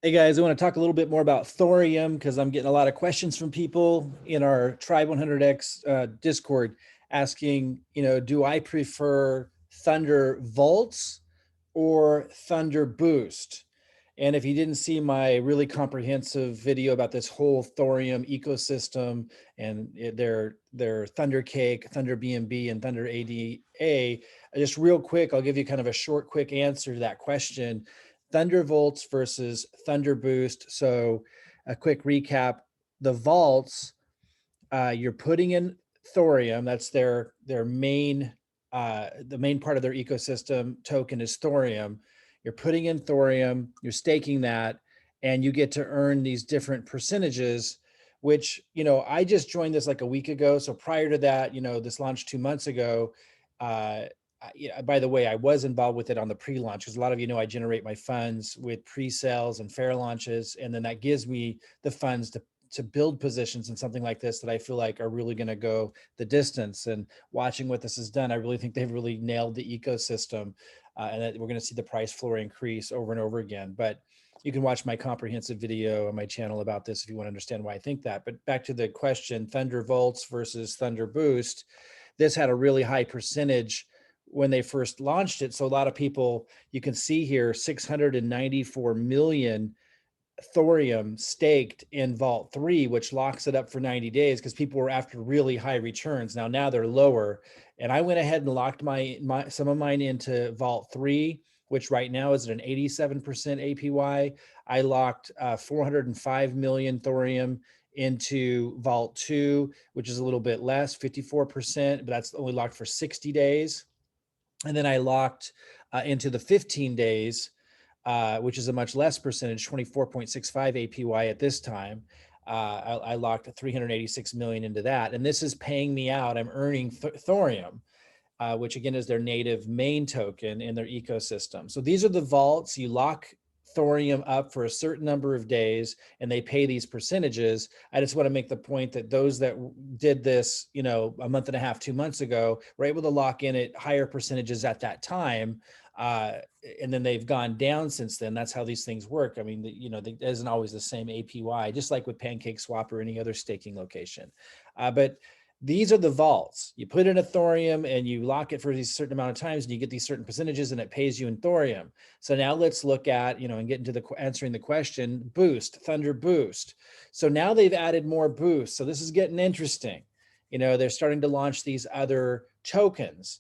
Hey guys, I want to talk a little bit more about thorium because I'm getting a lot of questions from people in our Tribe 100X Discord asking, do I prefer Thundervolts or ThunderBoost? And if you didn't see my really comprehensive video about this whole thorium ecosystem and their Thunder Cake, Thunder BNB, and Thunder ADA, just real quick, I'll give you kind of a short, quick answer to that question. Thundervolts versus ThunderBoost. So a quick recap, the vaults, you're putting in thorium. That's their main, the main part of their ecosystem token is thorium. You're putting in thorium, you're staking that, and you get to earn these different percentages, which, I just joined this like a week ago. So prior to that, this launched 2 months ago. By the way, I was involved with it on the pre-launch because a lot of I generate my funds with pre-sales and fair launches, and then that gives me the funds to build positions in something like this that I feel like are really going to go the distance. And watching what this has done, I really think they've really nailed the ecosystem, and that we're going to see the price floor increase over and over again. But you can watch my comprehensive video on my channel about this if you want to understand why I think that. But back to the question, Thundervolts versus ThunderBoost. This had a really high percentage when they first launched it. So a lot of people, you can see here, 694 million thorium staked in Vault 3, which locks it up for 90 days because people were after really high returns. Now they're lower. And I went ahead and locked some of mine into Vault 3, which right now is at an 87% APY. I locked 405 million thorium into Vault 2, which is a little bit less, 54%, but that's only locked for 60 days. And then I locked into the 15 days, which is a much less percentage, 24.65 APY at this time. I locked 386 million into that. And this is paying me out. I'm earning thorium, which again is their native main token in their ecosystem. So these are the vaults. You lock thorium up for a certain number of days and they pay these percentages. I just want to make the point that those that did this, a month and a half, 2 months ago, were able to lock in at higher percentages at that time. And then they've gone down since then. That's how these things work. I mean, it isn't always the same APY, just like with PancakeSwap or any other staking location. But these are the vaults. You put in a thorium and you lock it for a certain amount of times and you get these certain percentages and it pays you in thorium. So now let's look at, and get into answering the question, boost, ThunderBoost. So now they've added more boosts. So this is getting interesting. They're starting to launch these other tokens.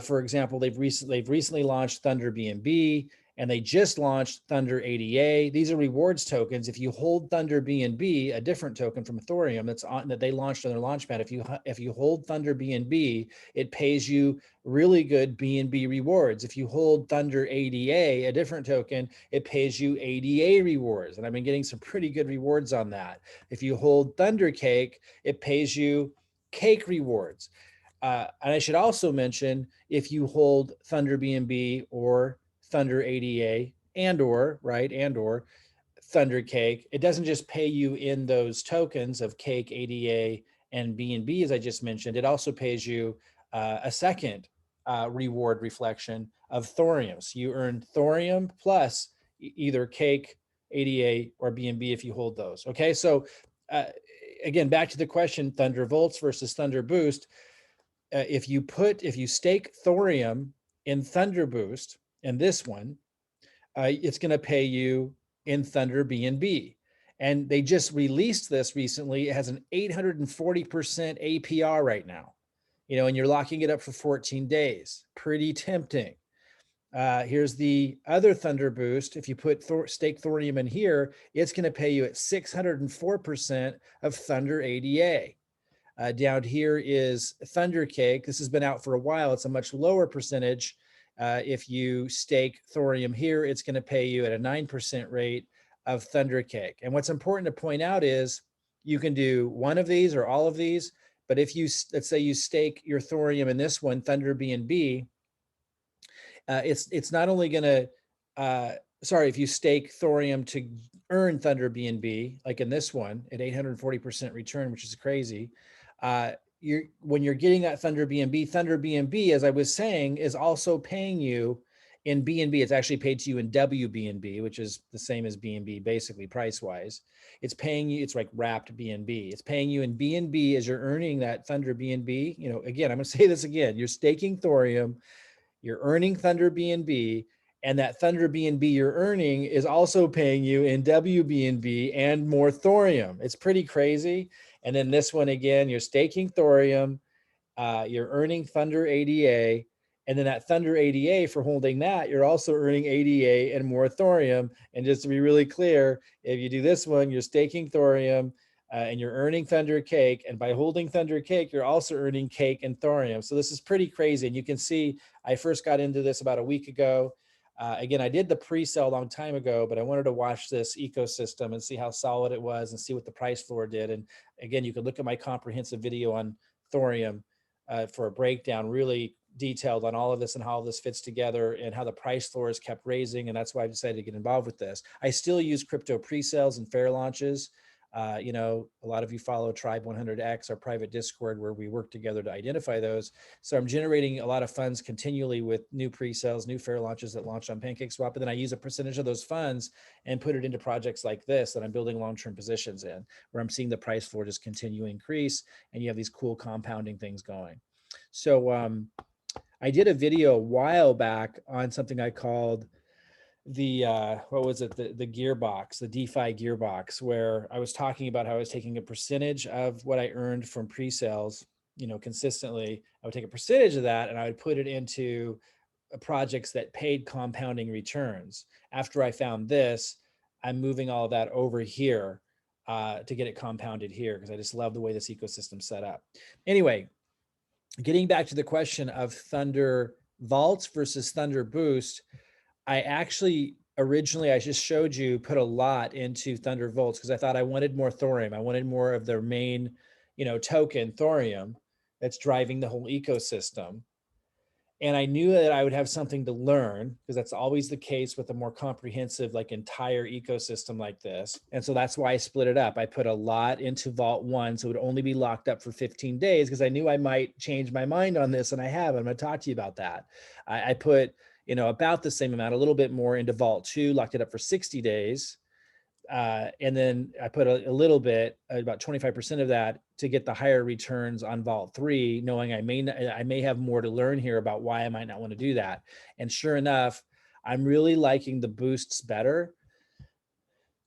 For example, they've recently launched Thunder BNB, and they just launched Thunder ADA. These are rewards tokens. If you hold Thunder BNB, a different token from Thorium that they launched on their launchpad, if you hold Thunder BNB, it pays you really good BNB rewards. If you hold Thunder ADA, a different token, it pays you ADA rewards. And I've been getting some pretty good rewards on that. If you hold Thunder Cake, it pays you cake rewards. And I should also mention, if you hold Thunder BNB or Thunder ADA or Thunder Cake, it doesn't just pay you in those tokens of Cake, ADA, and BNB, as I just mentioned. It also pays you a second reward reflection of thorium. So you earn thorium plus either Cake, ADA, or BNB if you hold those. Okay, so again, back to the question, Thundervolts versus ThunderBoost. If you stake thorium in ThunderBoost, and this one, it's going to pay you in Thunder BNB. And they just released this recently. It has an 840% APR right now, and you're locking it up for 14 days. Pretty tempting. Here's the other ThunderBoost. If you put stake thorium in here, it's going to pay you at 604% of Thunder ADA. Down here is Thunder Cake. This has been out for a while. It's a much lower percentage. If you stake thorium here, it's going to pay you at a 9% rate of Thunder Cake. And what's important to point out is you can do one of these or all of these, but if you, let's say you stake your thorium in this one, Thunder BNB, it's not only going to, if you stake thorium to earn Thunder BNB, like in this one at 840% return, which is crazy, when you're getting that Thunder BNB, as I was saying, is also paying you In BNB, it's actually paid to you in WBNB, which is the same as BNB, basically price-wise. It's paying you, it's like wrapped BNB. It's paying you in BNB as you're earning that Thunder BNB. You know, again, I'm gonna say this again, you're staking Thorium, you're earning Thunder BNB, and that Thunder BNB you're earning is also paying you in WBNB and more Thorium. It's pretty crazy. And then this one again, you're staking Thorium, you're earning Thunder ADA, and then that Thunder ADA for holding that, you're also earning ADA and more Thorium. And just to be really clear, if you do this one, you're staking Thorium and you're earning Thunder Cake. And by holding Thunder Cake, you're also earning Cake and Thorium. So this is pretty crazy. And you can see I first got into this about a week ago. Again, I did the pre-sale a long time ago, but I wanted to watch this ecosystem and see how solid it was and see what the price floor did. And again, you could look at my comprehensive video on Thorium for a breakdown, really detailed on all of this and how this fits together and how the price floors kept raising. And that's why I decided to get involved with this. I still use crypto pre-sales and fair launches. You know, a lot of you follow Tribe 100X, our private Discord, where we work together to identify those. So I'm generating a lot of funds continually with new pre-sales, new fair launches that launch on PancakeSwap. And then I use a percentage of those funds and put it into projects like this that I'm building long-term positions in, where I'm seeing the price floor just continue to increase. And you have these cool compounding things going. So I did a video a while back on something I called the what was it, the gearbox, the DeFi gearbox, where I was talking about how I was taking a percentage of what I earned from pre-sales, you know, consistently. I would take a percentage of that and I would put it into projects that paid compounding returns. After I found this, I'm moving all of that over here to get it compounded here, because I just love the way this ecosystem's set up. Anyway, getting back to the question of Thundervolts versus ThunderBoost, I actually originally, I just showed you, put a lot into Thundervolts because I thought I wanted more Thorium. I wanted more of their main, you know, token Thorium that's driving the whole ecosystem. And I knew that I would have something to learn, because that's always the case with a more comprehensive, like entire ecosystem like this. And so that's why I split it up. I put a lot into Vault 1, so it would only be locked up for 15 days because I knew I might change my mind on this, and I have. I'm going to talk to you about that. I put, you know, about the same amount, a little bit more into Vault 2, locked it up for 60 days. And then I put a little bit, about 25% of that, to get the higher returns on Vault 3, knowing I may have more to learn here about why I might not want to do that. And sure enough, I'm really liking the boosts better.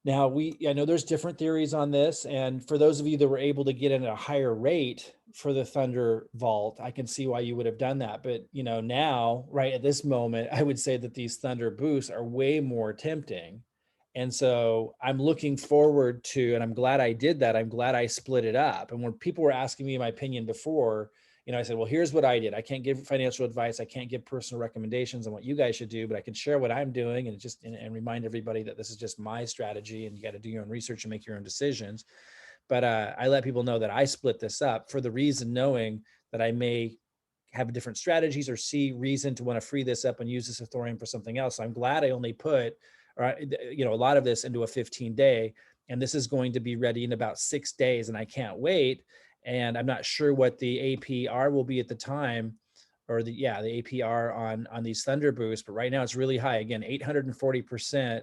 Now, I know there's different theories on this, and for those of you that were able to get in at a higher rate for the Thunder Vault, I can see why you would have done that. But you know, now, right at this moment, I would say that these Thunder boosts are way more tempting. And so I'm looking forward to, and I'm glad I did that. I'm glad I split it up. And when people were asking me my opinion before, you know, I said, well, here's what I did. I can't give financial advice. I can't give personal recommendations on what you guys should do, but I can share what I'm doing and remind everybody that this is just my strategy, and you got to do your own research and make your own decisions. But I let people know that I split this up for the reason, knowing that I may have different strategies or see reason to want to free this up and use this Thorium for something else. So I'm glad I only put, you know, a lot of this into a 15-day, and this is going to be ready in about 6 days, and I can't wait. And I'm not sure what the APR will be at the time, or the APR on these Thunder Boosts, but right now it's really high. Again, 840%.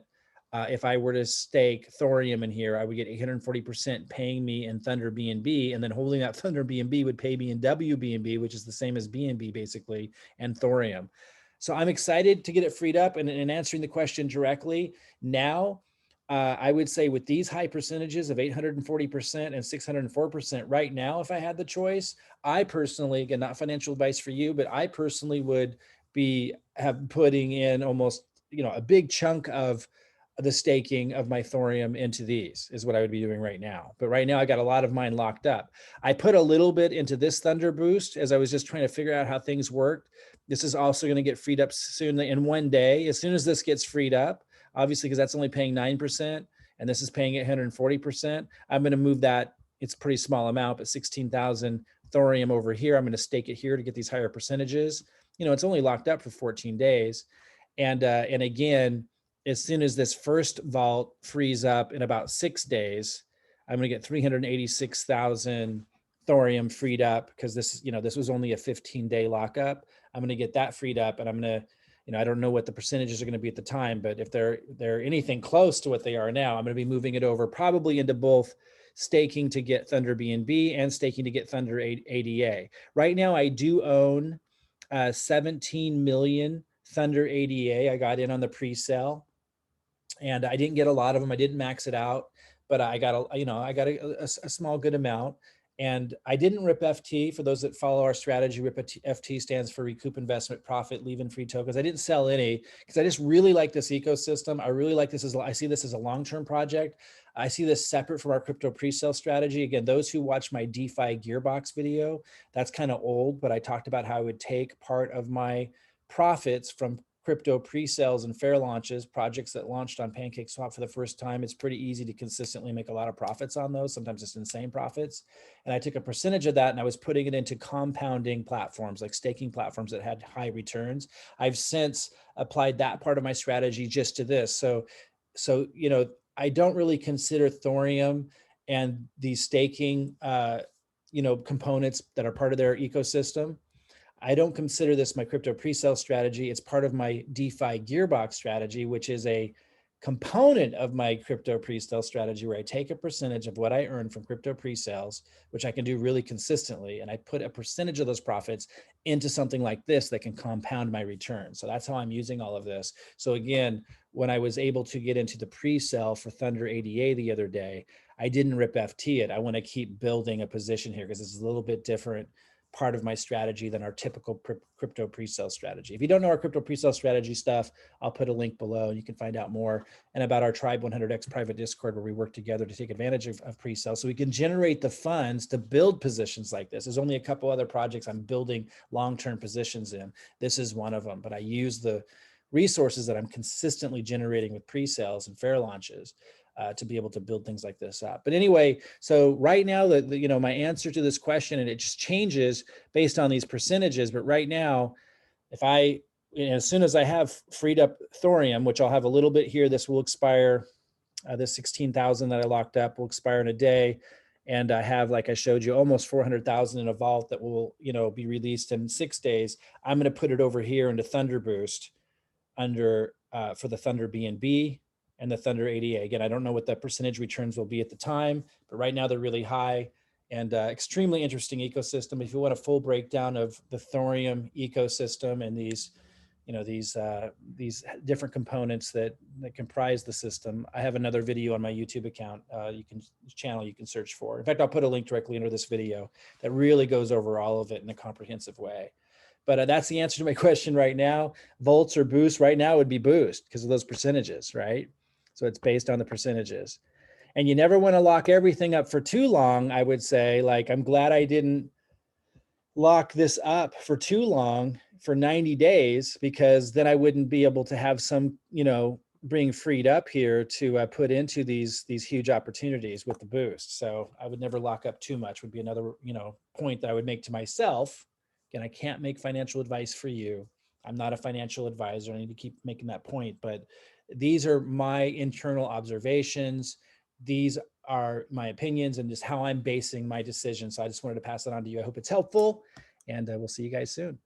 If I were to stake Thorium in here, I would get 840% paying me in Thunder BNB, and then holding that Thunder BNB would pay me in WBNB, which is the same as BNB basically, and Thorium. So I'm excited to get it freed up. And answering the question directly now, I would say with these high percentages of 840% and 604% right now, if I had the choice, I personally, again, not financial advice for you, but I personally would have putting in almost, you know, a big chunk of the staking of my Thorium into these is what I would be doing right now. But right now I got a lot of mine locked up. I put a little bit into this Thunder Boost as I was just trying to figure out how things worked. This is also going to get freed up soon in one day. As soon as this gets freed up, obviously, because that's only paying 9% and this is paying 840%, I'm going to move that. It's a pretty small amount, but 16,000 Thorium over here. I'm going to stake it here to get these higher percentages. You know, it's only locked up for 14 days. And again, as soon as this first vault frees up in about 6 days, I'm going to get 386,000 Thorium freed up, because this was only a 15-day lockup. I'm going to get that freed up, and I'm going to, I don't know what the percentages are going to be at the time, but if they're anything close to what they are now, I'm going to be moving it over probably into both staking to get Thunder BNB and staking to get Thunder ADA. Right now, I do own 17 million Thunder ADA. I got in on the pre-sale, and I didn't get a lot of them. I didn't max it out, but I got a small good amount. And I didn't rip FT. For those that follow our strategy, rip FT stands for recoup investment profit, leave in free tokens. I didn't sell any because I just really like this ecosystem. I really like this I see this as a long-term project. I see this separate from our crypto pre-sale strategy. Again, those who watch my DeFi Gearbox video, that's kind of old, but I talked about how I would take part of my profits from crypto pre-sales and fair launches, projects that launched on PancakeSwap for the first time. It's pretty easy to consistently make a lot of profits on those, sometimes it's insane profits. And I took a percentage of that and I was putting it into compounding platforms, like staking platforms that had high returns. I've since applied that part of my strategy just to this. So I don't really consider Thoreum and these staking components that are part of their ecosystem. I don't consider this my crypto pre-sale strategy. It's part of my DeFi Gearbox strategy, which is a component of my crypto pre-sale strategy where I take a percentage of what I earn from crypto pre-sales, which I can do really consistently, and I put a percentage of those profits into something like this that can compound my return. So that's how I'm using all of this. So again, when I was able to get into the pre-sale for Thunder ADA the other day, I didn't rip FT it. I want to keep building a position here because it's a little bit different part of my strategy than our typical crypto pre-sale strategy. If you don't know our crypto pre-sale strategy stuff, I'll put a link below and you can find out more, and about our Tribe 100X private Discord where we work together to take advantage of pre-sale so we can generate the funds to build positions like this. There's only a couple other projects I'm building long-term positions in. This is one of them, but I use the resources that I'm consistently generating with pre-sales and fair launches to be able to build things like this up. But anyway, so right now, my answer to this question, and it just changes based on these percentages, but right now, if as soon as I have freed up Thoreum, which I'll have a little bit here, this will expire, this 16,000 that I locked up will expire in a day. And I have, like I showed you, almost 400,000 in a vault that will, be released in 6 days. I'm going to put it over here into ThunderBoost under for the Thunder BNB and the Thunder ADA. Again, I don't know what the percentage returns will be at the time, but right now they're really high and extremely interesting ecosystem. If you want a full breakdown of the Thoreum ecosystem and these different components that comprise the system, I have another video on my YouTube account. You can search for. In fact, I'll put a link directly under this video that really goes over all of it in a comprehensive way. But that's the answer to my question right now. Volts or Boost right now would be Boost because of those percentages, right? So it's based on the percentages. And you never want to lock everything up for too long, I would say. Like, I'm glad I didn't lock this up for too long, for 90 days, because then I wouldn't be able to have some, being freed up here to put into these huge opportunities with the boost. So I would never lock up too much, would be another, point that I would make to myself. Again, I can't make financial advice for you. I'm not a financial advisor. I need to keep making that point, but these are my internal observations. These are my opinions and just how I'm basing my decisions. So I just wanted to pass it on to you. I hope it's helpful, and we'll see you guys soon.